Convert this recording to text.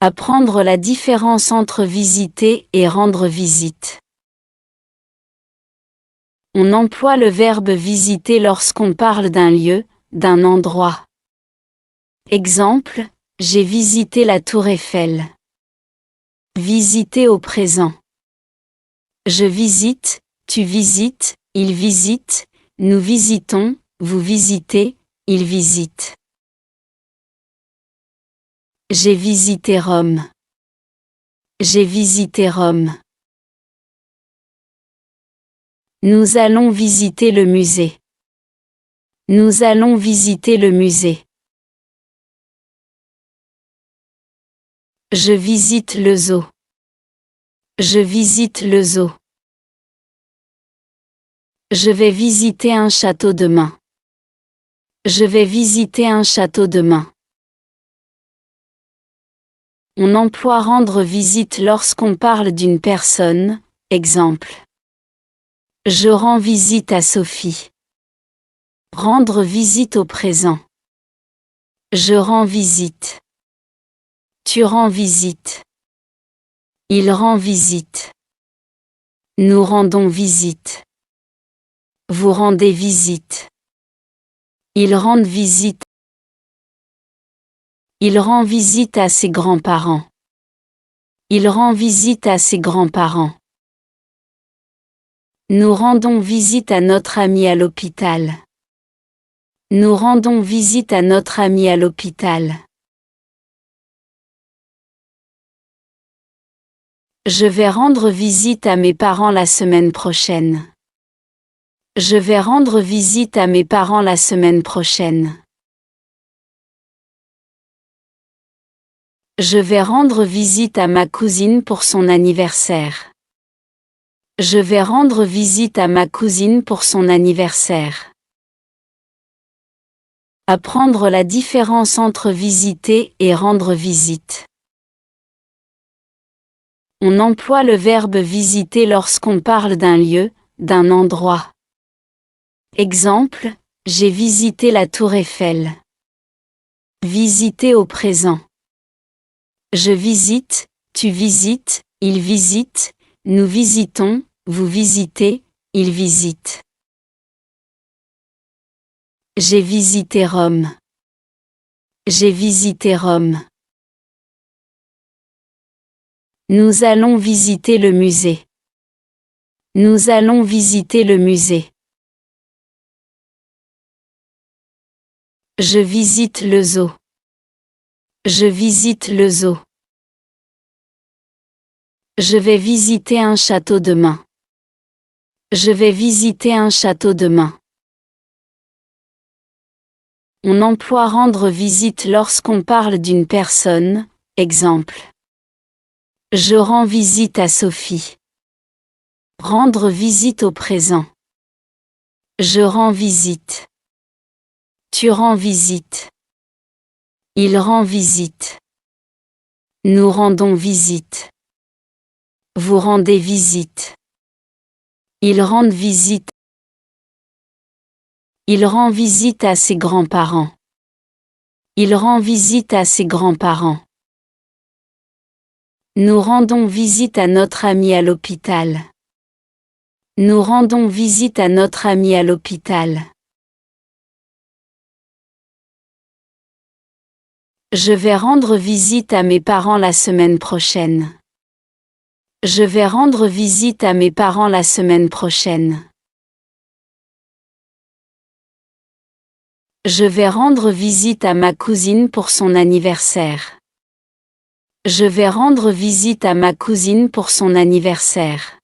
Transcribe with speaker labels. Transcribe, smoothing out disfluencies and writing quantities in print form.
Speaker 1: Apprendre la différence entre visiter et rendre visite. On emploie le verbe visiter lorsqu'on parle d'un lieu, d'un endroit. Exemple, j'ai visité la tour Eiffel. Visiter au présent. Je visite, tu visites, il visite, nous visitons, vous visitez, il visite. J'ai visité Rome. J'ai visité Rome. Nous allons visiter le musée. Nous allons visiter le musée. Je visite le zoo. Je visite le zoo. Je vais visiter un château demain. Je vais visiter un château demain. On emploie rendre visite lorsqu'on parle d'une personne, exemple. Je rends visite à Sophie. Rendre visite au présent. Je rends visite. Tu rends visite. Il rend visite. Nous rendons visite. Vous rendez visite. Ils rendent visite. Il rend visite à ses grands-parents. Il rend visite à ses grands-parents. Nous rendons visite à notre ami à l'hôpital. Nous rendons visite à notre ami à l'hôpital. Je vais rendre visite à mes parents la semaine prochaine. Je vais rendre visite à mes parents la semaine prochaine. Je vais rendre visite à ma cousine pour son anniversaire. Je vais rendre visite à ma cousine pour son anniversaire. Apprendre la différence entre visiter et rendre visite. On emploie le verbe visiter lorsqu'on parle d'un lieu, d'un endroit. Exemple, j'ai visité la tour Eiffel. Visiter au présent. Je visite, tu visites, il visite, nous visitons, vous visitez, il visite. J'ai visité Rome. J'ai visité Rome. Nous allons visiter le musée. Nous allons visiter le musée. Je visite le zoo. Je visite le zoo. Je vais visiter un château demain. Je vais visiter un château demain. On emploie rendre visite lorsqu'on parle d'une personne, exemple. Je rends visite à Sophie. Rendre visite au présent. Je rends visite. Tu rends visite. Il rend visite. Nous rendons visite. Vous rendez visite. Ils rendent visite. Il rend visite à ses grands-parents. Il rend visite à ses grands-parents. Nous rendons visite à notre ami à l'hôpital. Nous rendons visite à notre ami à l'hôpital. Je vais rendre visite à mes parents la semaine prochaine. Je vais rendre visite à mes parents la semaine prochaine. Je vais rendre visite à ma cousine pour son anniversaire. Je vais rendre visite à ma cousine pour son anniversaire.